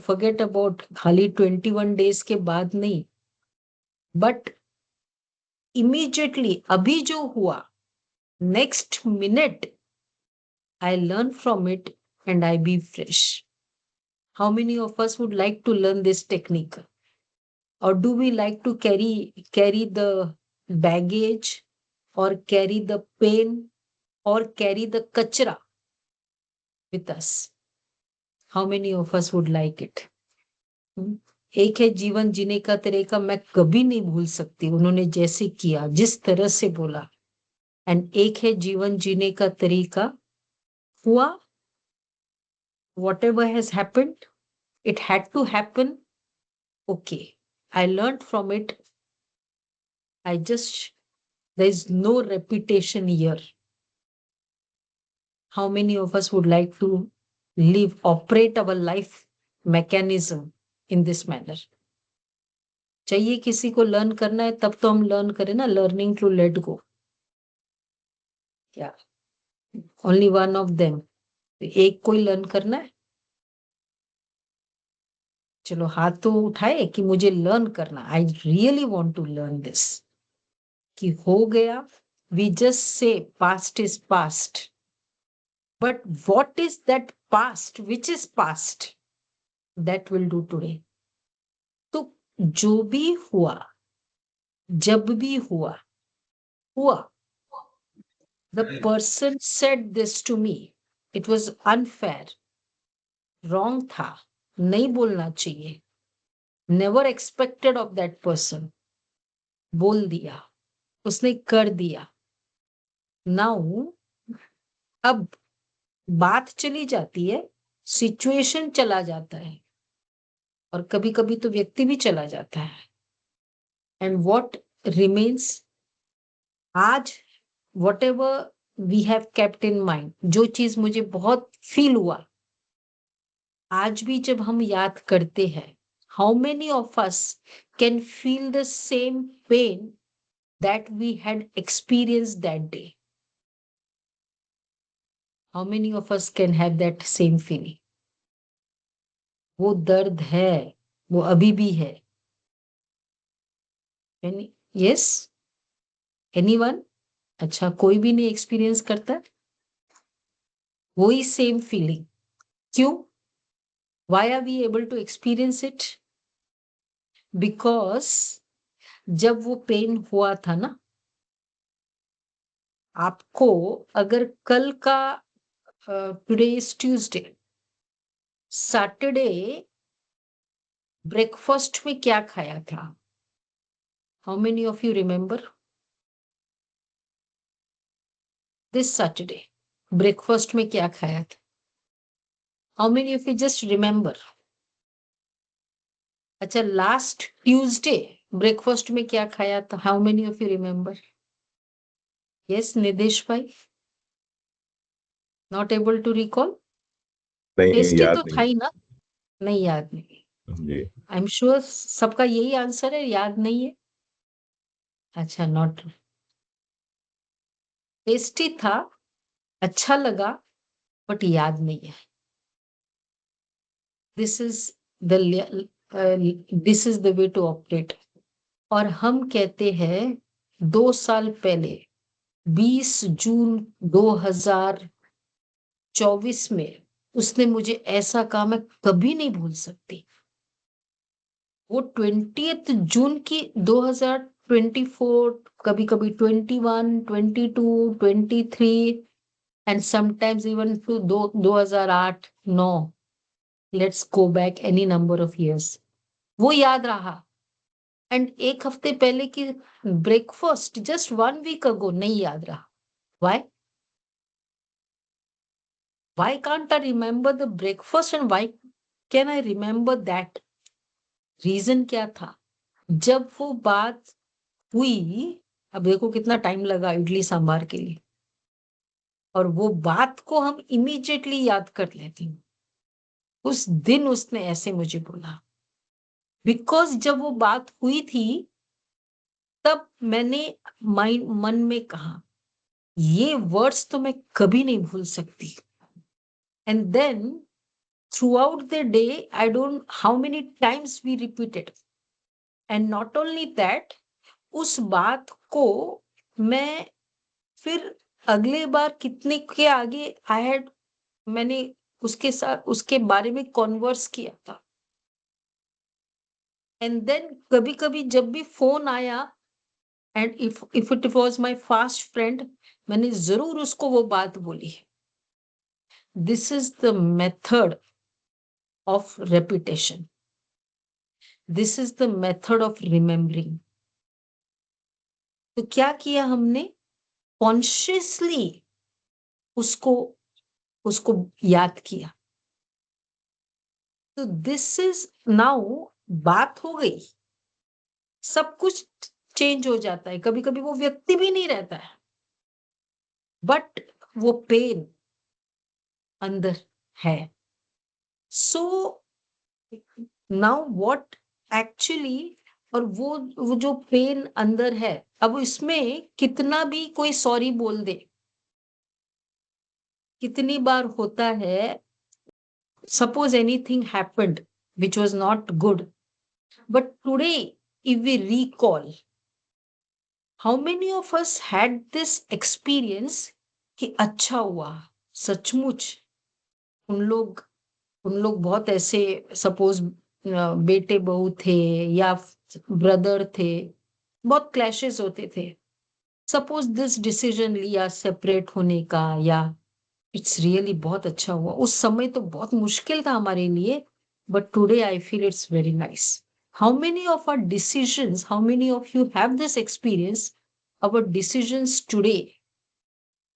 forget about खाली 21 days के बाद नहीं, but immediately अभी जो हुआ, next minute I learn from it and I be fresh. How many of us would like to learn this technique? Or do we like to carry the baggage, or carry the pain, or carry the kachra with us? How many of us would like it? एक है जीवन जीने का तरीका, मैं कभी नहीं भूल सकती, उन्होंने जैसे किया, जिस तरह से बोला. एंड एक है जीवन जीने का तरीका, हुआ, whatever has happened, it had to happen. Okay, I learned from it. There is no repetition here. How many of us would like to operate our life mechanism in this manner? चाहिए किसी को learn करना है तब तो हम learn करें ना, लर्निंग टू लेट गो. क्या ओनली वन ऑफ देम? एक कोई लर्न करना है? चलो हाथ तो उठाए कि मुझे लर्न करना, I really want to learn this. कि हो गया, we just say past is past, but what is that past which is past, that will do today. तो जो भी हुआ, जब भी हुआ, the person said this to me, it was unfair, wrong था, नहीं बोलना चाहिए, never expected of that person, बोल दिया, उसने कर दिया. Now अब बात चली जाती है, सिचुएशन चला जाता है, और कभी कभी तो व्यक्ति भी चला जाता है. एंड व्हाट रिमेन्स, आज whatever we have kept in mind, जो चीज मुझे बहुत फील हुआ, आज भी जब हम याद करते हैं, how many of us can feel the same pain that we had experienced that day? How many of us can have that same feeling? वो दर्द है, वो अभी भी है. Yes? Anyone? अच्छा, कोई भी नहीं एक्सपीरियंस करता? वही सेम फीलिंग. क्यों? Why are we able to experience it? Because जब वो पेन हुआ था ना, आपको अगर कल का, today is Tuesday, Saturday breakfast में क्या खाया था? How many of you remember? This Saturday breakfast में क्या खाया था? How many of you just remember? अच्छा, लास्ट ट्यूसडे ब्रेकफास्ट में क्या खाया था? How many of you remember? Yes, निदेश भाई, नॉट एबल टू रिकॉल? नहीं, टेस्टी याद तो था नहीं ही ना? नहीं, याद नहीं. जी. आई एम श्योर सबका यही आंसर है, याद नहीं है. अच्छा, नॉट टेस्टी था, अच्छा लगा, बट याद नहीं है. This is the way to operate. और हम कहते हैं 2 साल पहले 20 जून 2024 में उसने मुझे ऐसा कहा, मैं कभी नहीं भूल सकती. वो 20 जून की 2024, कभी कभी 21, 22, 23, and sometimes even to 2008, 9. Let's go back any number of years. वो याद रहा. एंड एक हफ्ते पहले की ब्रेकफास्ट जस्ट 1 week ago नहीं याद रहा. Why? Why can't I remember the breakfast and why can I remember that? Reason क्या था? जब वो बात हुई, अब देखो कितना टाइम लगा इडली सांभार के लिए, और वो बात को हम इमीडिएटली याद कर लेते हैं. उस दिन उसने ऐसे मुझे बोला, बिकॉज जब वो बात हुई थी तब मैंने मन में कहा, ये वर्ड्स तो मैं कभी नहीं भूल सकती. And then throughout the day, I don't how many times we repeated. And not only that, उस बात को मैं फिर अगले बार कितने के आगे मैंने उसके साथ उसके बारे में कॉन्वर्स किया था। एंड देन कभी कभी जब भी फोन आया, and if it was my fast friend, मैंने जरूर उसको वो बात बोली है। This is the method of repetition, this is the method of remembering. तो क्या किया हमने, कॉन्शियसली उसको उसको याद किया। तो दिस इज नाउ, बात हो गई, सब कुछ चेंज हो जाता है। कभी कभी वो व्यक्ति भी नहीं रहता है, बट वो पेन अंदर है। सो नाउ व्हाट एक्चुअली, और वो जो पेन अंदर है, अब इसमें कितना भी कोई सॉरी बोल दे, कितनी बार होता है, suppose anything happened which was not good, but today if we recall, how many of us had this experience कि अच्छा हुआ, सचमुच उन लोग बहुत ऐसे, सपोज बेटे बहू थे या ब्रदर थे, बहुत क्लैशेस होते थे, सपोज दिस डिसीजन लिया सेपरेट होने का, या इट्स रियली बहुत अच्छा हुआ। उस समय तो बहुत मुश्किल था हमारे लिए, but today I feel it's very nice. How many of our decisions, how many of you have this experience, our decisions today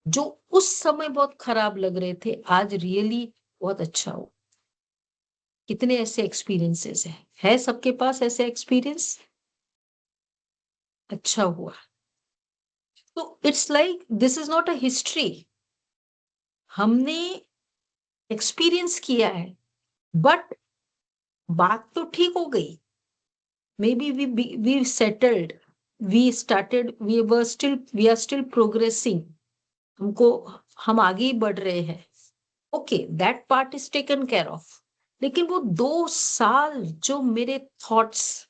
जो उस समय बहुत खराब लग रहे थे, आज रियली बहुत अच्छा हो। कितने ऐसे एक्सपीरियंसेस है सबके पास ऐसे एक्सपीरियंस, अच्छा हुआ। तो it's like this is not a history, हमने एक्सपीरियंस किया है, बट बात तो ठीक हो गई। Maybe we settled, we are still progressing, हमको हम आगे ही बढ़ रहे हैं। Okay, that part is taken care of. लेकिन वो 2 साल जो मेरे थॉट्स,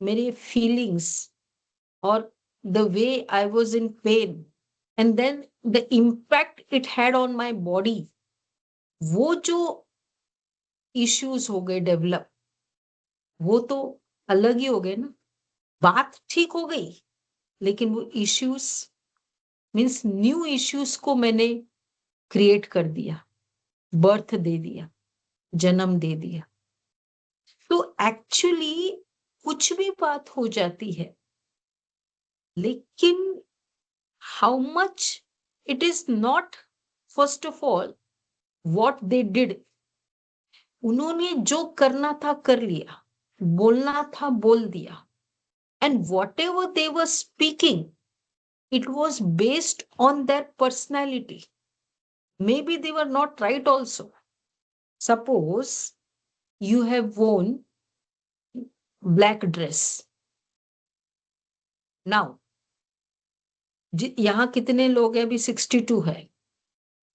मेरे फीलिंग्स, और the way I was in pain, and then the impact it had on my body, वो जो इश्यूज हो गए डेवलप, वो तो अलग ही हो गए ना। बात ठीक हो गई, लेकिन वो इश्यूज मीन्स न्यू इश्यूज को मैंने क्रिएट कर दिया, बर्थ दे दिया, जन्म दे दिया। तो एक्चुअली कुछ भी बात हो जाती है, लेकिन how much it is not, first of all what they did, उन्होंने जो करना था कर लिया, बोलना था बोल दिया, and what ever they were speaking, it was based on their personality. Maybe they were not right also. Suppose you have worn black dress. Now, यहाँ कितने लोग हैं? अभी 62 है।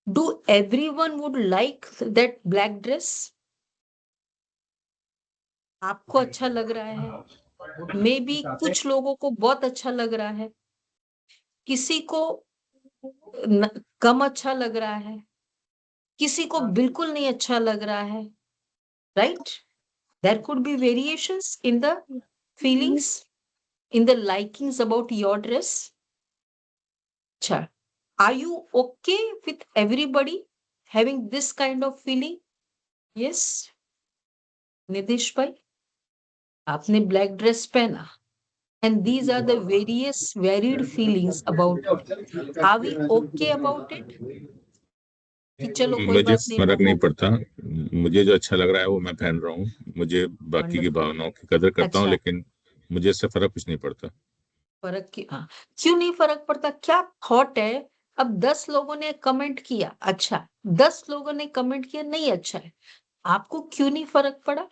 Do everyone would like that black dress? आपको अच्छा लग रहा है, मे बी कुछ लोगों को बहुत अच्छा लग रहा है, किसी को कम अच्छा लग रहा है, किसी को बिल्कुल नहीं अच्छा लग रहा है, right? There could be variations in the feelings, in the likings about your dress. Acha, are you okay with everybody having this kind of feeling? Yes, Nidish bhai, आपने black dress पहना, and these are the varied feelings about it. Are we okay about it? कि चलो कोई मुझे बात नहीं, वो फर्क हो नहीं गया। पड़ता। मुझे जो अच्छा लग रहा है वो मैं पहन रहा हूँ। मुझे बाकी की वंडरफुल। भावनाओं की कदर करता हूँ, अच्छा, लेकिन मुझे इससे फर्क कुछ नहीं पड़ता। फर्क हाँ, क्यों नहीं फर्क पड़ता? क्या थॉट है? अब 10 लोगों ने कमेंट किया अच्छा, 10 लोगों ने कमेंट किया नहीं अच्छा है, आपको क्यों नहीं फर्क पड़ा?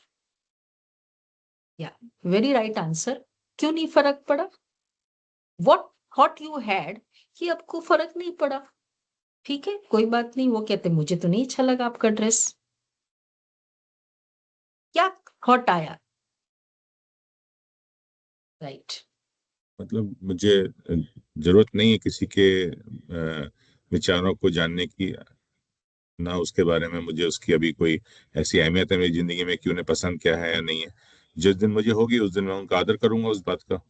या वेरी राइट आंसर, क्यों नहीं फर्क पड़ा? व्हाट थॉट यू हैड कि आपको फर्क नहीं पड़ा? ठीक है, कोई बात नहीं। वो कहते मुझे तो नहीं अच्छा लगा आपका ड्रेस, थॉट आया, राइट? मतलब मुझे जरूरत नहीं है किसी के विचारों को जानने की, ना उसके बारे में मुझे उसकी अभी कोई ऐसी अहमियत है मेरी जिंदगी में कि उन्हें पसंद क्या है या नहीं है। जिस दिन मुझे होगी उस दिन मैं उनका आदर करूंगा, उस बात का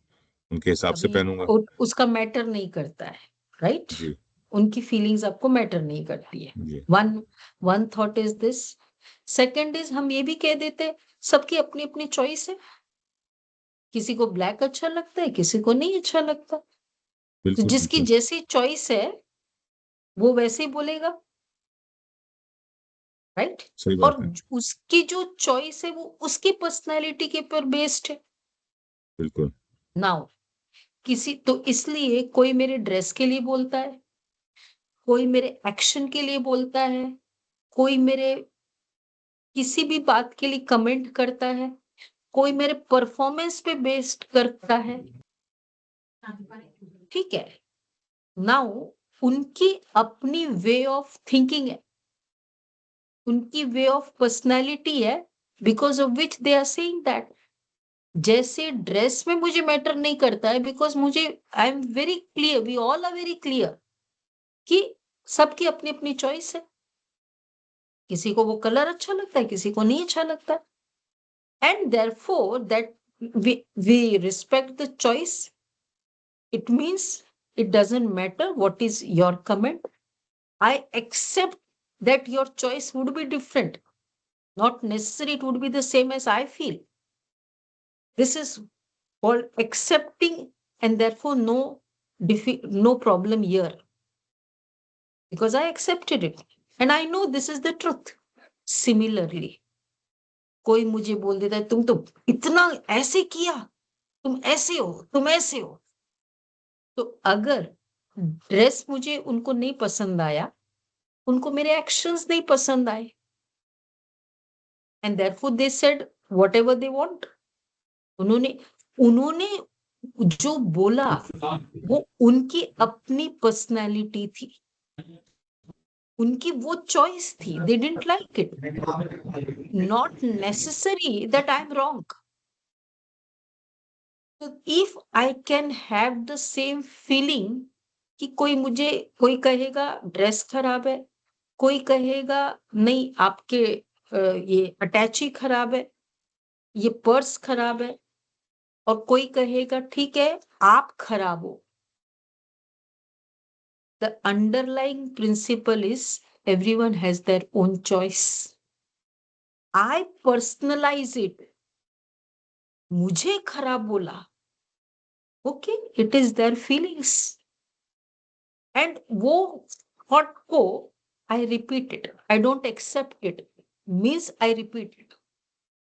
उनके हिसाब से अभी पहनूंगा। उसका मैटर नहीं करता है, राइट? जी। उनकी फीलिंग्स आपको मैटर नहीं करती है। जी। One one thought is this. Second is, हम ये भी कह देते हैं, सबकी अपनी अपनी चॉइस है। किसी को ब्लैक अच्छा लगता है, किसी को नहीं अच्छा लगता। तो बिल्कुल जिसकी बिल्कुल जैसी चॉइस है वो वैसे ही बोलेगा, राइट? सही और बात है। उसकी जो चॉइस है वो उसकी पर्सनैलिटी के ऊपर बेस्ड है। बिल्कुल। नाउ किसी तो इसलिए कोई मेरे ड्रेस के लिए बोलता है, कोई मेरे एक्शन के लिए बोलता है, कोई मेरे किसी भी बात के लिए कमेंट करता है, कोई मेरे परफॉर्मेंस पे बेस्ड करता है, ठीक है? नाउ उनकी अपनी वे ऑफ थिंकिंग है, उनकी वे ऑफ पर्सनैलिटी है, because of which they are saying that. जैसे ड्रेस में मुझे मैटर नहीं करता है, बिकॉज मुझे I am very clear, we all are very clear कि सबकी अपनी अपनी चॉइस है। किसी को वो कलर अच्छा लगता है, किसी को नहीं अच्छा लगता, and therefore that we respect the choice. It means it doesn't matter what is your comment. I accept that your choice would be different, not necessary it would be the same as I feel. This is called accepting, and therefore no problem here, because I accepted it and I know this is the truth. Similarly, कोई मुझे बोल देता है तुम तो इतना ऐसे किया, तुम ऐसे हो, तुम ऐसे हो, तो अगर ड्रेस मुझे उनको नहीं पसंद आया, उनको मेरे एक्शंस नहीं पसंद आए, and therefore they said whatever they want. उन्होंने उन्होंने जो बोला वो उनकी अपनी पर्सनालिटी थी, उनकी वो चॉइस थी, they didn't like it, not necessary that I am wrong. तो if I can have the same feeling कि कोई कहेगा ड्रेस खराब है, कोई कहेगा नहीं आपके ये अटैची खराब है, ये पर्स खराब है, और कोई कहेगा ठीक है आप खराब हो। The underlying principle is everyone has their own choice. I personalize it, मुझे खराब बोला, okay, it is their feelings, and वो थॉट को I repeat it, I don't accept it, means I repeat it.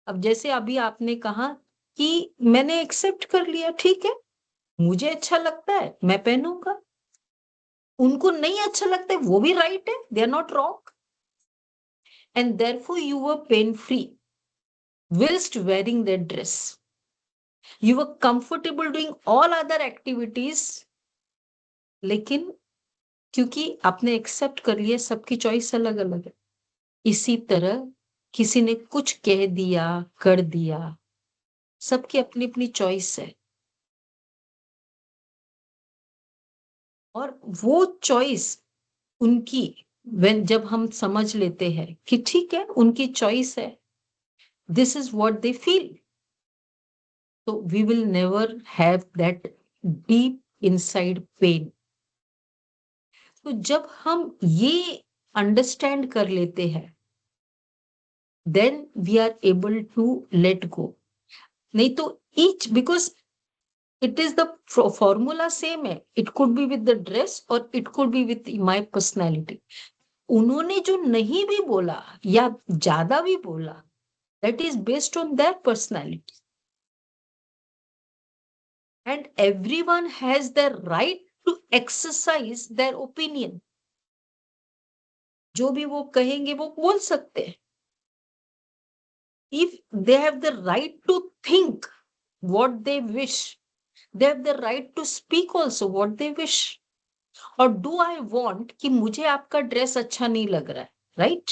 अब जैसे अभी आपने कहा कि मैंने एक्सेप्ट कर लिया, ठीक है, मुझे अच्छा लगता है मैं पहनूंगा, उनको नहीं अच्छा लगता है वो भी राइट है, they are not wrong, and therefore you were pain free whilst wearing that dress. You were comfortable doing all other activities, लेकिन क्योंकि आपने एक्सेप्ट कर लिया सबकी चॉइस अलग अलग है। इसी तरह किसी ने कुछ कह दिया, कर दिया, सबकी अपनी अपनी चॉइस है, और वो चॉइस उनकी, जब हम समझ लेते हैं कि ठीक है उनकी चॉइस है, this is what they feel, तो we will never have that deep inside pain. तो जब हम ये अंडरस्टैंड कर लेते हैं, then we are able to let go. नहीं तो each, because it is the formula same है, it could be with the dress और it could be with my personality. उन्होंने जो नहीं भी बोला या ज्यादा भी बोला, that is based on their personality, and everyone has the right to exercise their opinion. जो भी वो कहेंगे वो बोल सकते हैं, if they have the right to think what they wish, they have the right to speak also what they wish. और do I want कि मुझे आपका ड्रेस अच्छा नहीं लग रहा है, राइट?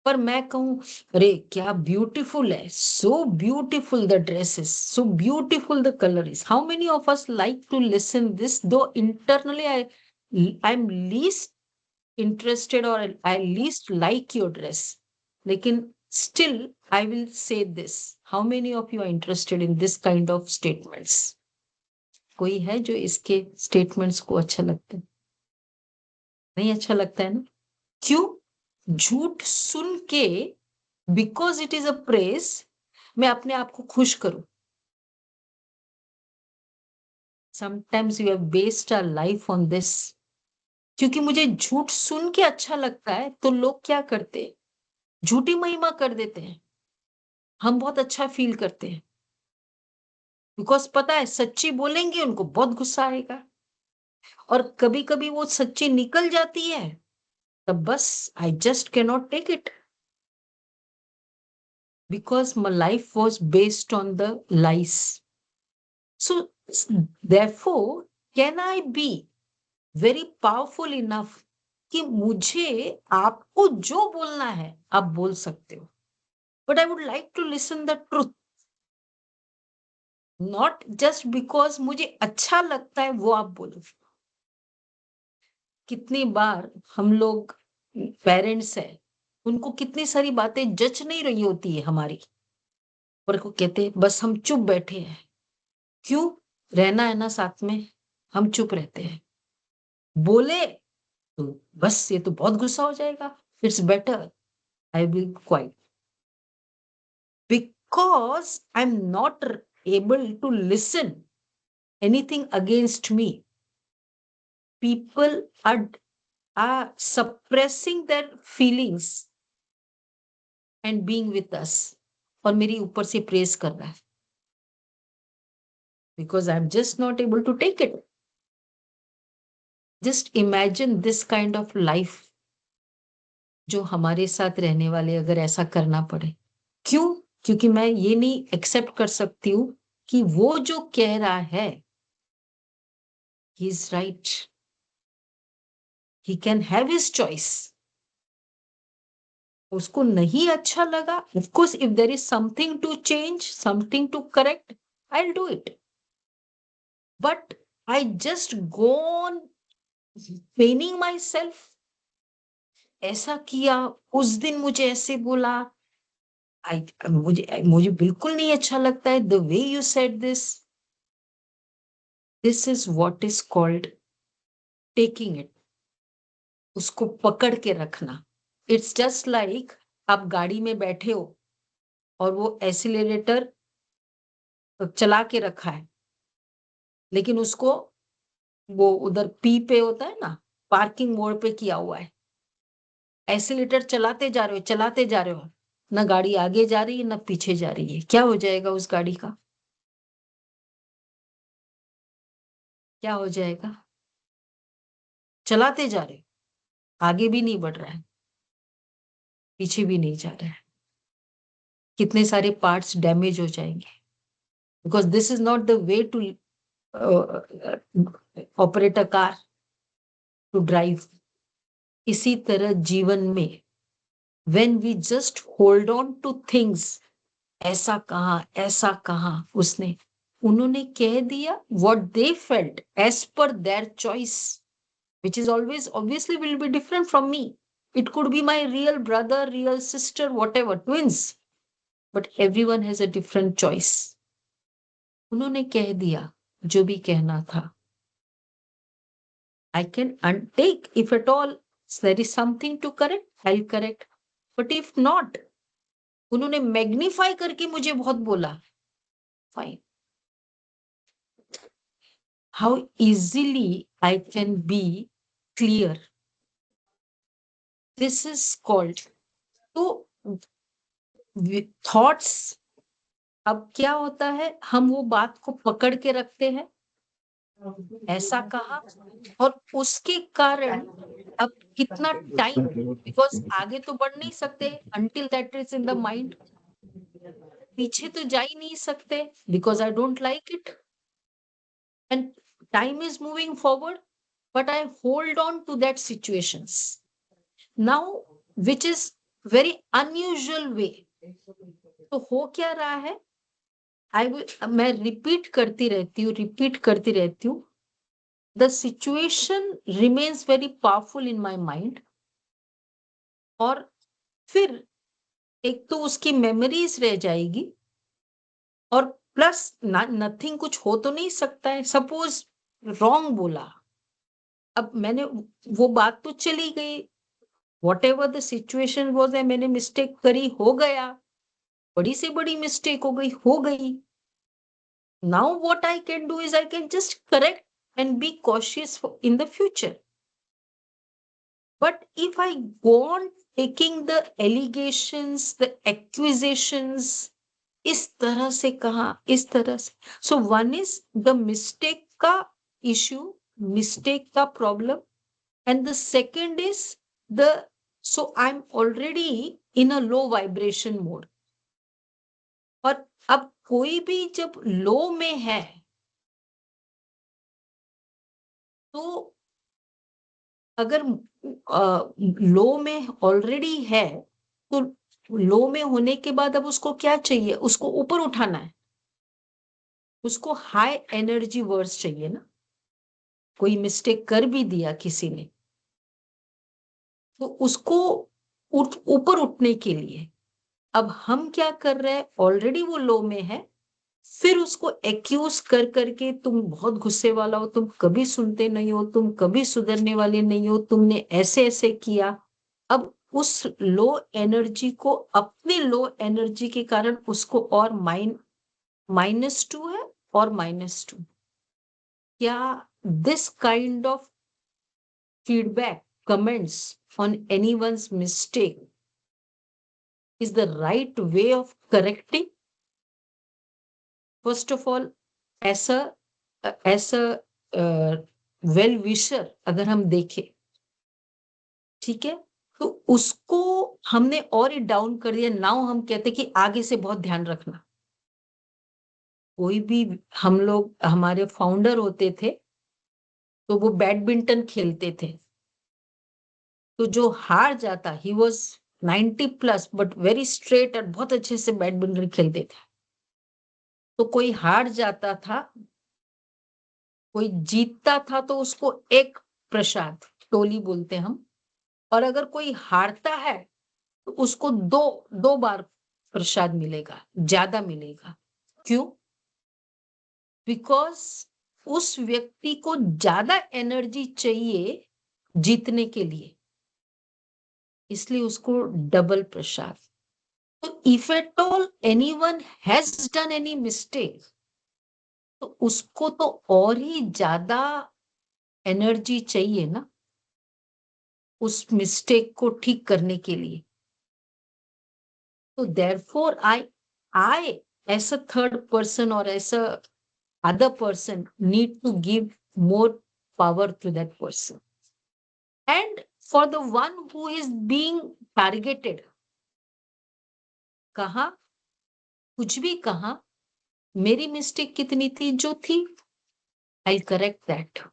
पर मैं कहूं अरे क्या ब्यूटीफुल है, so beautiful the dress is, so beautiful the colour is. How many of us like to listen this, though internally I am least interested or I least like your dress. Lekin still I will say this. How many of you are interested in this kind of statements? कोई है जो इसके statements को अच्छा लगता है? नहीं अच्छा लगता है ना? क्यों? झूठ सुन के because it is a praise मैं अपने आप को खुश करूं. Sometimes we have based our life on this. क्योंकि मुझे झूठ सुन के अच्छा लगता है तो लोग क्या करते हैं? झूठी महिमा कर देते हैं. हम बहुत अच्छा फील करते हैं बिकॉज पता है सच्ची बोलेंगे उनको बहुत गुस्सा आएगा और कभी कभी वो सच्ची निकल जाती है तब बस I just can not take it because my life was based on the lies. So therefore can I be very powerful enough कि मुझे आपको जो बोलना है आप बोल सकते हो but I would like to listen the truth. Not just because मुझे अच्छा लगता है वो आप बोलो. कितनी बार हम लोग पेरेंट्स हैं उनको कितनी सारी बातें जच नहीं रही होती है हमारी पर को कहते हैं बस हम चुप बैठे हैं. क्यों? रहना है ना साथ में, हम चुप रहते हैं. बोले तो बस ये तो बहुत गुस्सा हो जाएगा, it's better I will quiet because I am not able to listen anything against me. People are suppressing their feelings and being with us. और मेरी ऊपर से प्रेस कर रहा है because I'm just not able to take it. Just imagine this kind of life जो हमारे साथ रहने वाले अगर ऐसा करना पड़े. क्यों? क्योंकि मैं ये नहीं एक्सेप्ट कर सकती हूँ कि वो जो कह रहा है he is right. He can have his choice. उसको नहीं अच्छा लगा, of course if there is something to change, something to correct, I'll do it. But I just go on paining myself. ऐसा किया, उस दिन मुझे ऐसे बोला, मुझे बिल्कुल नहीं अच्छा लगता है the way you said this. This is what is called taking it. उसको पकड़ के रखना. It's just like आप गाड़ी में बैठे हो और वो एक्सीलरेटर चला के रखा है लेकिन उसको वो उधर पी पे होता है ना, पार्किंग मोड पे किया हुआ है. एक्सीलरेटर चलाते जा रहे हो, ना गाड़ी आगे जा रही है ना पीछे जा रही है. क्या हो जाएगा उस गाड़ी का? क्या हो जाएगा? चलाते जा रहे हो, आगे भी नहीं बढ़ रहा है, पीछे भी नहीं जा रहा है. कितने सारे पार्ट्स डैमेज हो जाएंगे because this is not the way to operate a car, to drive. इसी तरह जीवन में when we just hold on to things, ऐसा कहा उसने, उन्होंने कह दिया what they felt as per their choice, which is always obviously will be different from me. It could be my real brother, real sister, whatever, twins, but everyone has a different choice. उन्होंने कह दिया जो भी कहना था. I can take if at all there is something to correct, I'll correct. But if not, उन्होंने magnify करके मुझे बहुत बोला. Fine. How easily I can be clear. This is called तो थॉट्स. अब क्या होता है, हम वो बात को पकड़ के रखते हैं, ऐसा कहा, और उसके कारण अब कितना टाइम, बिकॉज आगे तो बढ़ नहीं सकते until that is in the mind, पीछे तो जा ही नहीं सकते because I don't like it, and time is moving forward, but I hold on to that situations now, which is very unusual way. तो हो क्या रहा है, मैं रिपीट करती रहती हूँ. The situation remains very powerful in my mind. और फिर एक तो उसकी मेमोरीज रह जाएगी, और प्लस नथिंग, कुछ हो तो नहीं सकता है. सपोज रॉन्ग बोला, अब मैंने वो बात तो चली गई. What ever the situation was है, मैंने मिस्टेक करी, हो गया, बड़ी से बड़ी मिस्टेक हो गई. Now what I can do is I can just correct and be cautious in the future. But if I go on taking the allegations, the acquisitions, इस तरह से कहा, इस तरह से, so one is the mistake का issue, mistake का problem, and the second is the, so I'm already in a low vibration mode. और अब कोई भी जब लो में है तो अगर लो में ऑलरेडी है तो लो में होने के बाद अब उसको क्या चाहिए, उसको ऊपर उठाना है, उसको हाई एनर्जी वर्ड्स चाहिए ना. कोई मिस्टेक कर भी दिया किसी ने तो उसको ऊपर उठने के लिए अब हम क्या कर रहे हैं, ऑलरेडी वो लो में है, फिर उसको एक्यूज कर करके तुम बहुत गुस्से वाला हो, तुम कभी सुनते नहीं हो, तुम कभी सुधरने वाले नहीं हो, तुमने ऐसे ऐसे किया. अब उस लो एनर्जी को, अपनी लो एनर्जी के कारण उसको और -2 है और -2. क्या this kind of feedback, comments on anyone's mistake is the right way of correcting? First of all, ऐसा वेल विशर अगर हम देखें, ठीक है, तो उसको हमने और ही डाउन कर दिया. नाउ हम कहते कि आगे से बहुत ध्यान रखना. कोई भी, हम लोग, हमारे फाउंडर होते थे तो वो बैडमिंटन खेलते थे, तो जो हार जाता, he was 90+ but very straight और बहुत अच्छे से बैडमिंटन खेलते थे. तो कोई हार जाता था, कोई जीतता था, तो उसको एक प्रसाद, टोली बोलते हम, और अगर कोई हारता है तो उसको दो दो बार प्रसाद मिलेगा, ज्यादा मिलेगा. क्यों? बिकॉज उस व्यक्ति को ज्यादा एनर्जी चाहिए जीतने के लिए, इसलिए उसको डबल प्रसाद. तो if at all anyone has done any mistake, तो उसको तो और ही ज्यादा एनर्जी चाहिए ना उस मिस्टेक को ठीक करने के लिए. तो therefore I as a third person or as a other person need to give more power to that person. And for the one who is being targeted, कहा, कुछ भी कहा, मेरी मिस्टेक कितनी थी, जो थी, I'll correct that.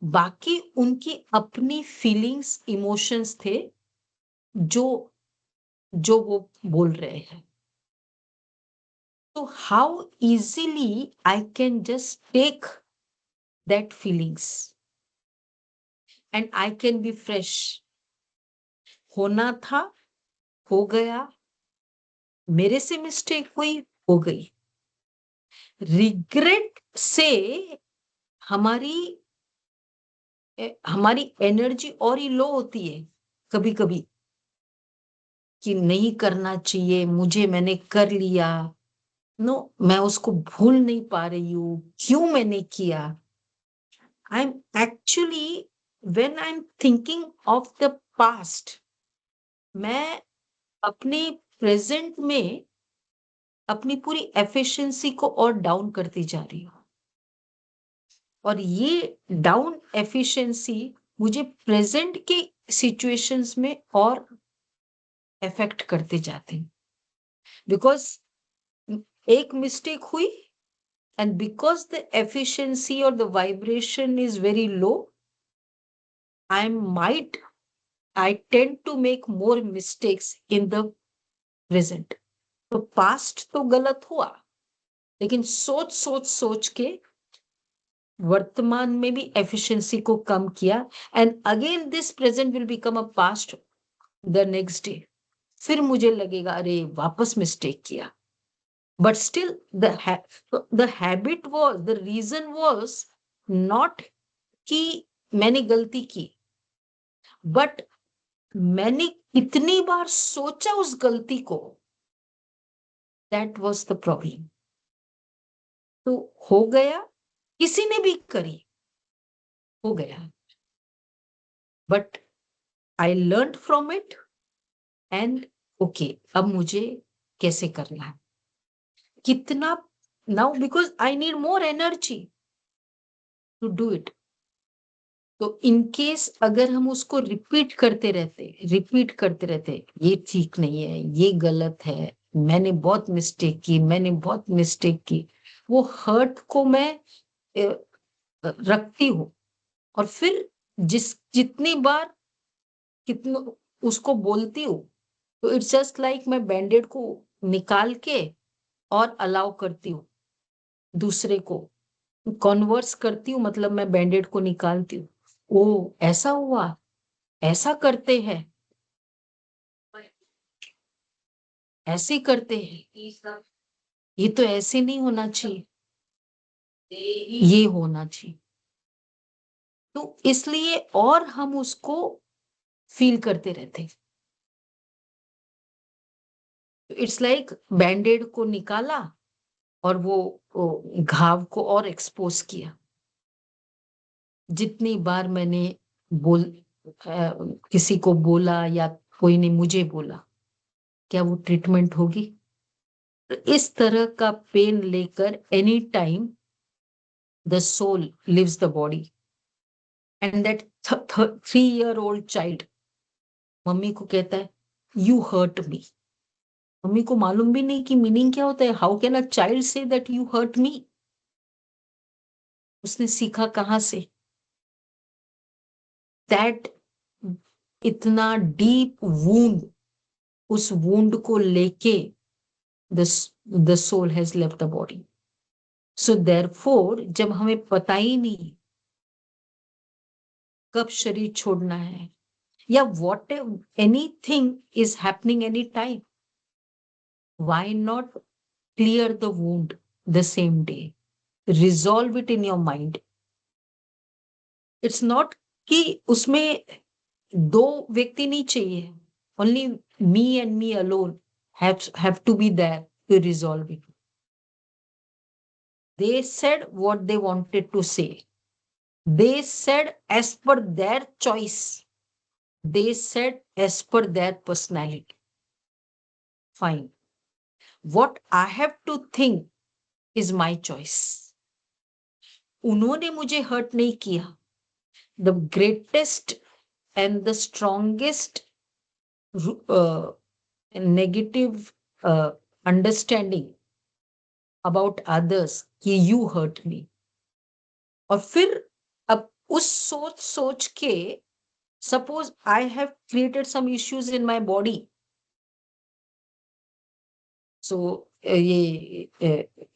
बाकी उनकी अपनी फीलिंग्स, इमोशंस थे जो जो वो बोल रहे हैं. So how easily I can just take that feelings and I can be fresh. होना था, हो गया, मेरे से मिस्टेक हुई, हो गई. रिग्रेट से हमारी एनर्जी और ही लो होती है कभी कभी, कि नहीं करना चाहिए मुझे, मैंने कर लिया, नो, मैं उसको भूल नहीं पा रही हूँ, क्यों मैंने किया. I'm actually, when I'm thinking of the past, मैं अपने प्रेजेंट में अपनी पूरी एफिशिएंसी को और डाउन करती जा रही हूँ. और ये डाउन एफिशिएंसी मुझे प्रेजेंट के सिचुएशंस में और इफेक्ट करते जाते हैं. बिकॉज एक मिस्टेक हुई, and because the efficiency or the vibration is very low, I might I tend to make more mistakes in the present. तो पास्ट तो गलत हुआ, लेकिन सोच सोच सोच के वर्तमान में भी एफिशिएंसी को कम किया, and again this present will become a past the next day. फिर मुझे लगेगा अरे वापस मिस्टेक किया. But still the habit was, the reason was not कि मैंने गलती की, बट मैंने कितनी बार सोचा उस गलती को, दैट वाज द प्रॉब्लम. तो हो गया, किसी ने भी करी, हो गया, but I learn from it and okay, अब मुझे कैसे करना है, कितना, now because I need more energy to do it. तो इन केस अगर हम उसको रिपीट करते रहते, ये ठीक नहीं है, ये गलत है, मैंने बहुत मिस्टेक की, मैंने बहुत मिस्टेक की, वो हर्ट को मैं रखती हूँ. और फिर जितनी बार कितना उसको बोलती हूँ, तो इट्स जस्ट लाइक मैं बैंडेड को निकाल के और अलाउ करती हूँ दूसरे को, कॉन्वर्स करती हूँ, मतलब मैं बैंडेड को निकालती हूँ. ओ ऐसा हुआ, ऐसा करते हैं, ऐसे करते हैं, ये तो ऐसे नहीं होना चाहिए, ये होना चाहिए. तो इसलिए और हम उसको फील करते रहते. इट्स लाइक बैंडेड को निकाला और वो घाव को और एक्सपोज किया. जितनी बार मैंने बोल किसी को बोला या कोई ने मुझे बोला, क्या वो ट्रीटमेंट होगी? तो इस तरह का पेन लेकर any time the soul leaves the body, and that 3-year-old child mummy को कहता है यू हर्ट मी. मम्मी को मालूम भी नहीं कि मीनिंग क्या होता है. How can a child say that you hurt me? उसने सीखा कहां से? दैट इतना डीप वूंड, उस वूंड को लेके the soul has left the body. So therefore जब हमें पता ही नहीं कब शरीर छोड़ना है, या what anything is happening anytime, why not clear the wound the same day, resolve it in your mind. It's not कि उसमें दो व्यक्ति नहीं चाहिए, only me and me alone have to be there to resolve it. They said what they wanted to say. They said as per their choice. They said as per their personality. Fine. What I have to think is my choice. उन्होंने मुझे hurt नहीं किया. The greatest and the strongest negative understanding about others कि you hurt me. और फिर अब उस सोच के suppose I have created some issues in my body. So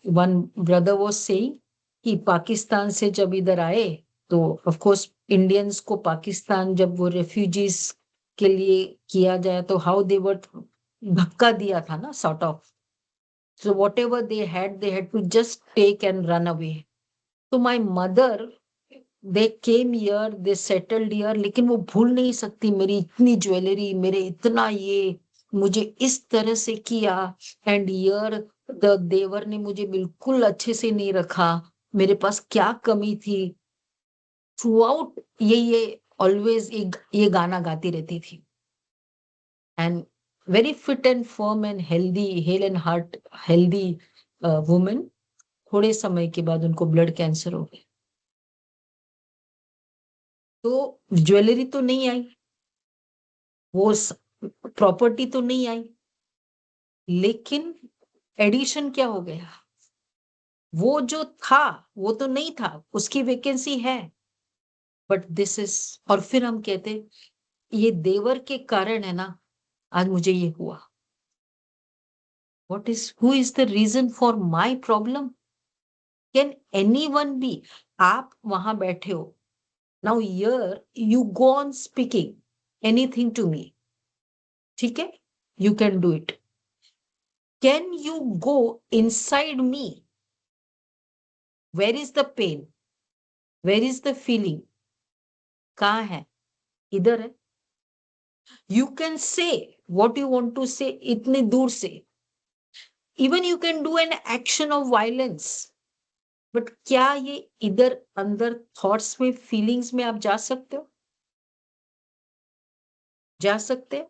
one brother was saying कि पाकिस्तान से जब इधर आए तो of course इंडियंस को पाकिस्तान जब वो रेफ्यूजीज के लिए किया जाए तो how they were धक्का दिया था ना sort of. So whatever they had to just take and run away. So my mother, they came here, they settled here, लेकिन वो भूल नहीं सकती मेरी इतनी ज्वेलरी, मेरे इतना ये, मुझे इस तरह से किया, एंड ईयर द देवर ने मुझे बिल्कुल अच्छे से नहीं रखा, मेरे पास क्या कमी थी. थ्रू आउट ये ऑलवेज ये गाना गाती रहती थी. And very fit and firm and healthy, hello and heart healthy women. थोड़े समय के बाद उनको ब्लड कैंसर हो गया. तो ज्वेलरी तो नहीं आई, वो प्रॉपर्टी तो नहीं आई, लेकिन एडिशन क्या हो गया? वो जो था वो तो नहीं था, उसकी वैकेंसी है, बट दिस इज. और फिर हम कहते ये देवर के कारण है ना आज मुझे ये हुआ. Who is the reason for my problem? Can anyone be? आप वहां बैठे हो. Now here you go on speaking anything to me. ठीक है? You can do it. Can you go inside me? Where is the pain? Where is the feeling? कहाँ है? इधर है. You can say what you want to say इतने दूर से. Even you can do an action of violence. But क्या ये इधर अंदर थॉट्स में फीलिंग्स में आप जा सकते हो? जा सकते हैं?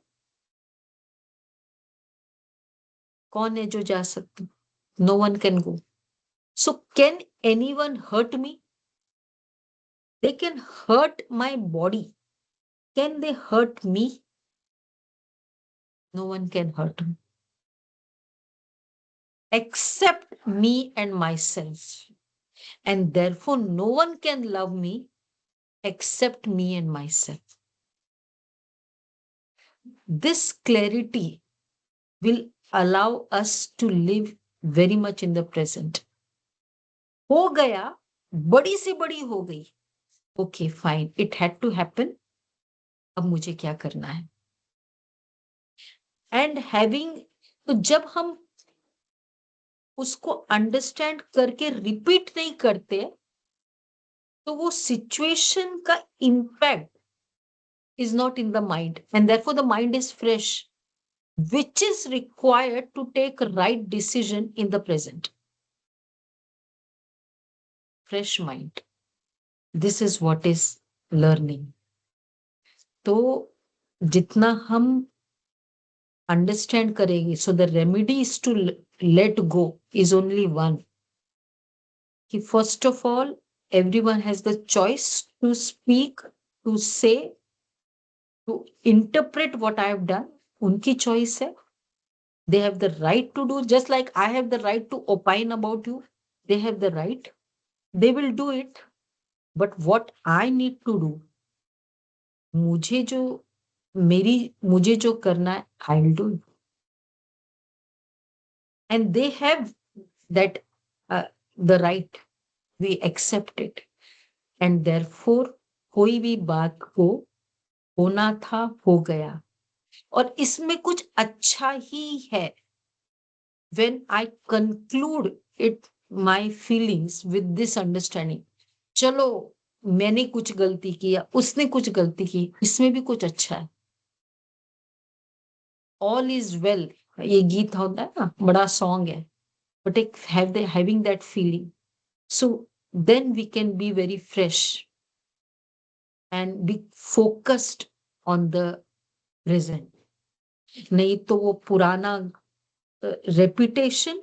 कौन है जो जा सकते? No one can go. So can anyone hurt me? They can hurt my body. Can they hurt me? No one can hurt me except me and myself, and therefore no one can love me except me and myself. This clarity will allow us to live very much in the present. हो गया, बड़ी से बड़ी हो गई. Okay fine, it had to happen. अब मुझे क्या करना है? एंड हैविंग, तो जब हम उसको अंडरस्टैंड करके रिपीट नहीं करते तो वो सिचुएशन का impact is not in the mind, and therefore the mind is fresh, which is required to take right decision in the present. Fresh mind. This is what is learning. तो जितना हम understand करेंगे, so the remedy is to let go is only one, कि first of all everyone has the choice to speak, to say, to interpret what I have done. उनकी choice है. They have the right to do, just like I have the right to opine about you. They have the right. They will do it. But what I need to do, मुझे जो करना है, I'll do it. And they have that the right. We accept it. And therefore, कोई भी बात को होना था हो गया. और इसमें कुछ अच्छा ही है. When I conclude it, my feelings with this understanding, चलो मैंने कुछ गलती किया, उसने कुछ गलती की, इसमें भी कुछ अच्छा है. All is well. ये गीत होता है ना, बड़ा सॉन्ग है, but having that feeling, so then we can be very fresh and be focused on the present. नहीं तो वो पुराना रेपुटेशन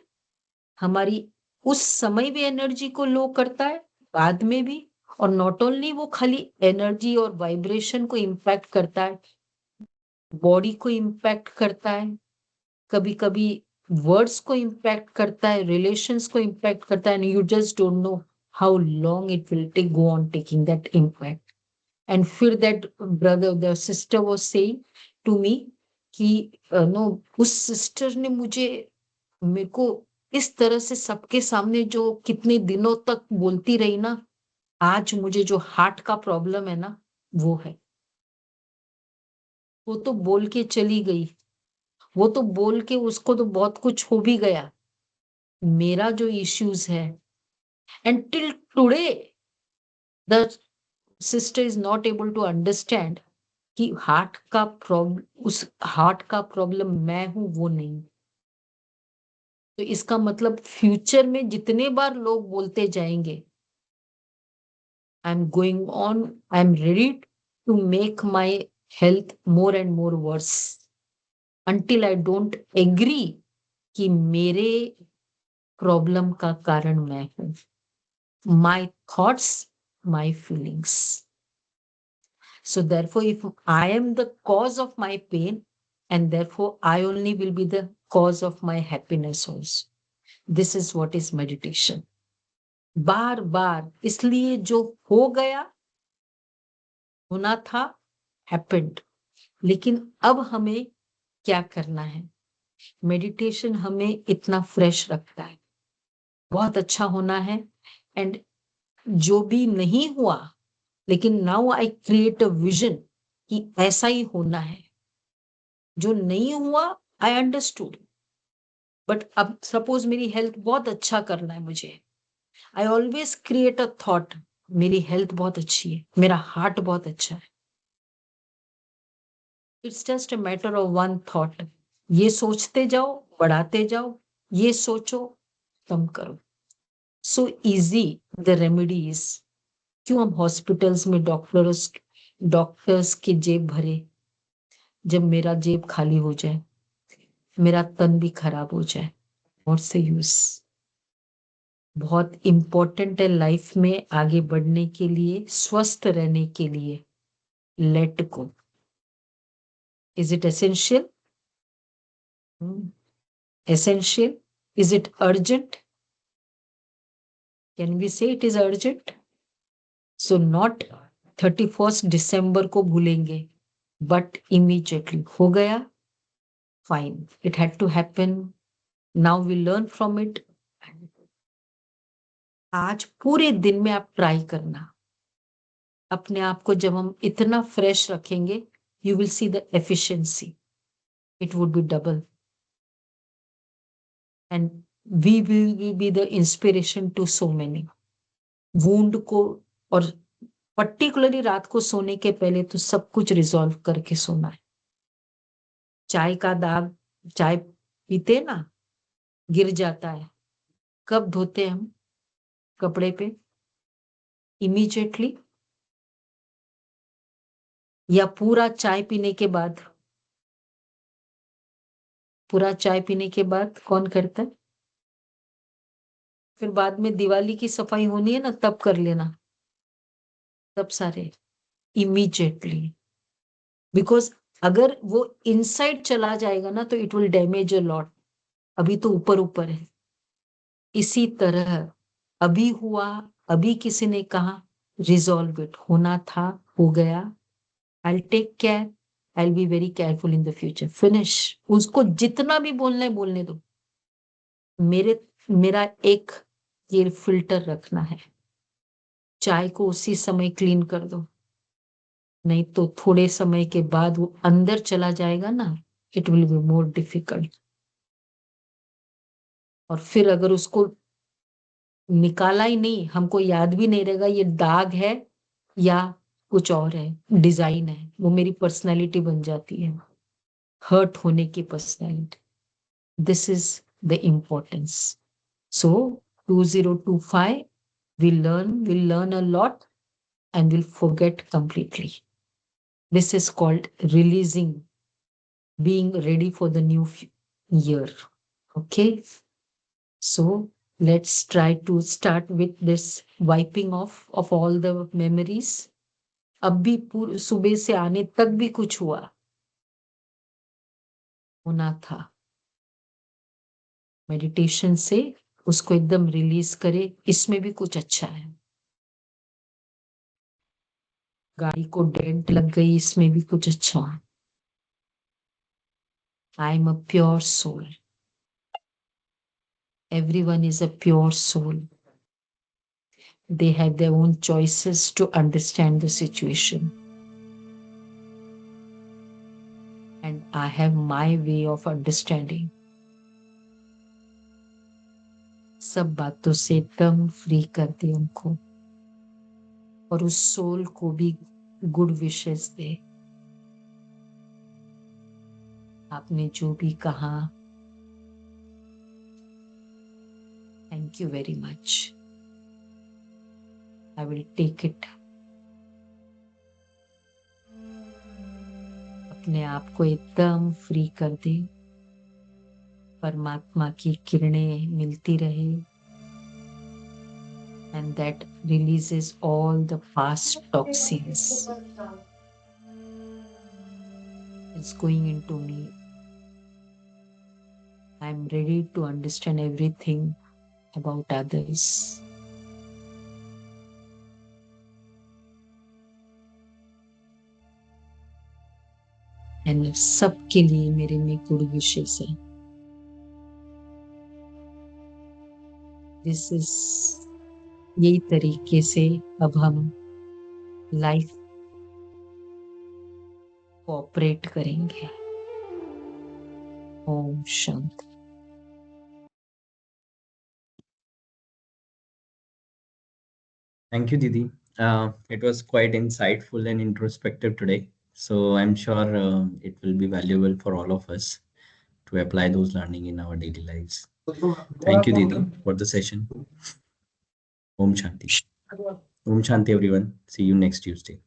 हमारी उस समय भी एनर्जी को लो करता है, बाद में भी. और नॉट ओनली वो खाली एनर्जी और वाइब्रेशन को इम्पैक्ट करता है, बॉडी को इम्पैक्ट करता है, कभी कभी वर्ड्स को इम्पैक्ट करता है, रिलेशंस को इम्पैक्ट करता है. And you just don't know how long it will take go on taking that impact. And फिर that brother the sister was saying to me कि नो, उस सिस्टर ने मेरे को इस तरह से सबके सामने जो कितने दिनों तक बोलती रही ना, आज मुझे जो हार्ट का प्रॉब्लम है ना, वो है. वो तो बोल के चली गई, वो तो बोल के उसको तो बहुत कुछ हो भी गया. मेरा जो इश्यूज है, and till today the sister is not able to understand कि उस हार्ट का प्रॉब्लम मैं हूं, वो नहीं. तो इसका मतलब फ्यूचर में जितने बार लोग बोलते जाएंगे, I am ready to make my health more and more worse until I don't agree कि मेरे प्रॉब्लम का कारण मैं हूं. My thoughts, my feelings. So therefore, if I am the cause of my pain, and therefore I only will be the cause of my happiness also. This is what is meditation. बार बार, इसलिए जो हो गया, होना था, happened. लेकिन अब हमें क्या करना है? मेडिटेशन हमें इतना फ्रेश रखता है, बहुत अच्छा होना है। एंड जो भी नहीं हुआ, लेकिन now I create a vision कि ऐसा ही होना है। जो नहीं हुआ, आई अंडरस्टूड, बट अब सपोज मेरी हेल्थ बहुत अच्छा करना है मुझे, I always create a thought, मेरी हेल्थ बहुत अच्छी है, मेरा हार्ट बहुत अच्छा है। It's just a matter of one thought. ये सोचते जाओ, बढ़ाते जाओ, ये सोचो, कम करो। So easy the remedies. क्यों हम हॉस्पिटल्स में डॉक्टर्स की जेब भरे, जब मेरा जेब खाली हो जाए, मेरा तन भी खराब हो जाए, और से यूज। बहुत इंपॉर्टेंट है लाइफ में आगे बढ़ने के लिए, स्वस्थ रहने के लिए। Let go. Is it essential? Essential? Is it urgent? Can we say it is urgent? So not 31 दिसंबर को भूलेंगे, बट इमीडिएटली हो गया, fine, it had to happen, now we learn from it. आज पूरे दिन में आप ट्राई करना अपने आप को, जब हम इतना फ्रेश रखेंगे, you will see the efficiency, it would be double, and we will be the inspiration to so many. Wound को, और पर्टिकुलरली रात को सोने के पहले तो सब कुछ रिजॉल्व करके सोना है। चाय का दाग, चाय पीते ना, गिर जाता है, कब धोते हैं हम कपड़े पे? इमीडिएटली, या पूरा चाय पीने के बाद? पूरा चाय पीने के बाद कौन करता है? फिर बाद में दिवाली की सफाई होनी है ना, तब कर लेना, तब सारे इमीडिएटली। बिकॉज अगर वो इनसाइड चला जाएगा ना, तो it will damage a lot. अभी तो ऊपर ऊपर है। इसी तरह अभी हुआ, अभी किसी ने कहा, रिजॉल्व इट, होना था, हो गया, I take care, I be very careful in the future, finish. उसको जितना भी बोलना है बोलने दो। मेरा एक ये फिल्टर रखना है, चाय को उसी समय क्लीन कर दो, नहीं तो थोड़े समय के बाद वो अंदर चला जाएगा ना, it will be more difficult. और फिर अगर उसको निकाला ही नहीं, हमको याद भी नहीं रहेगा ये दाग है या कुछ और है, डिजाइन है, वो मेरी पर्सनैलिटी बन जाती है, हर्ट होने की personality. This is the importance. So 2025 we'll learn a lot and we'll forget completely. This is called releasing, being ready for the new year. Okay, so let's try to start with this wiping off of all the memories. अब भी सुबह से आने तक भी कुछ हुआ, होना था, मेडिटेशन से उसको एकदम रिलीज करे। इसमें भी कुछ अच्छा है, गाड़ी को डेंट लग गई, इसमें भी कुछ अच्छा है। I am a pure soul, everyone is a pure soul. They have their own choices to understand the situation, and I have my way of understanding. सब बातों से एकदम फ्री कर दे उनको, और उस सोल को भी गुड विशेस दे। आपने जो भी कहा, thank you very much, I will take it. अपने आप को एकदम फ्री कर दे, परमात्मा की किरणें मिलती रहे, and that releases all the past toxins. It's going into me. I'm ready to understand everything about others. And सबके लिए मेरे में गुड विशेष है. दिस इज यही तरीके से अब हम लाइफ कोऑपरेट करेंगे. Om Shanti. Thank you, Didi. It was quite insightful and introspective today. So I'm sure it will be valuable for all of us to apply those learning in our daily lives. Thank you, Didi, for the session. Om Shanti. Om Shanti, everyone. See you next Tuesday.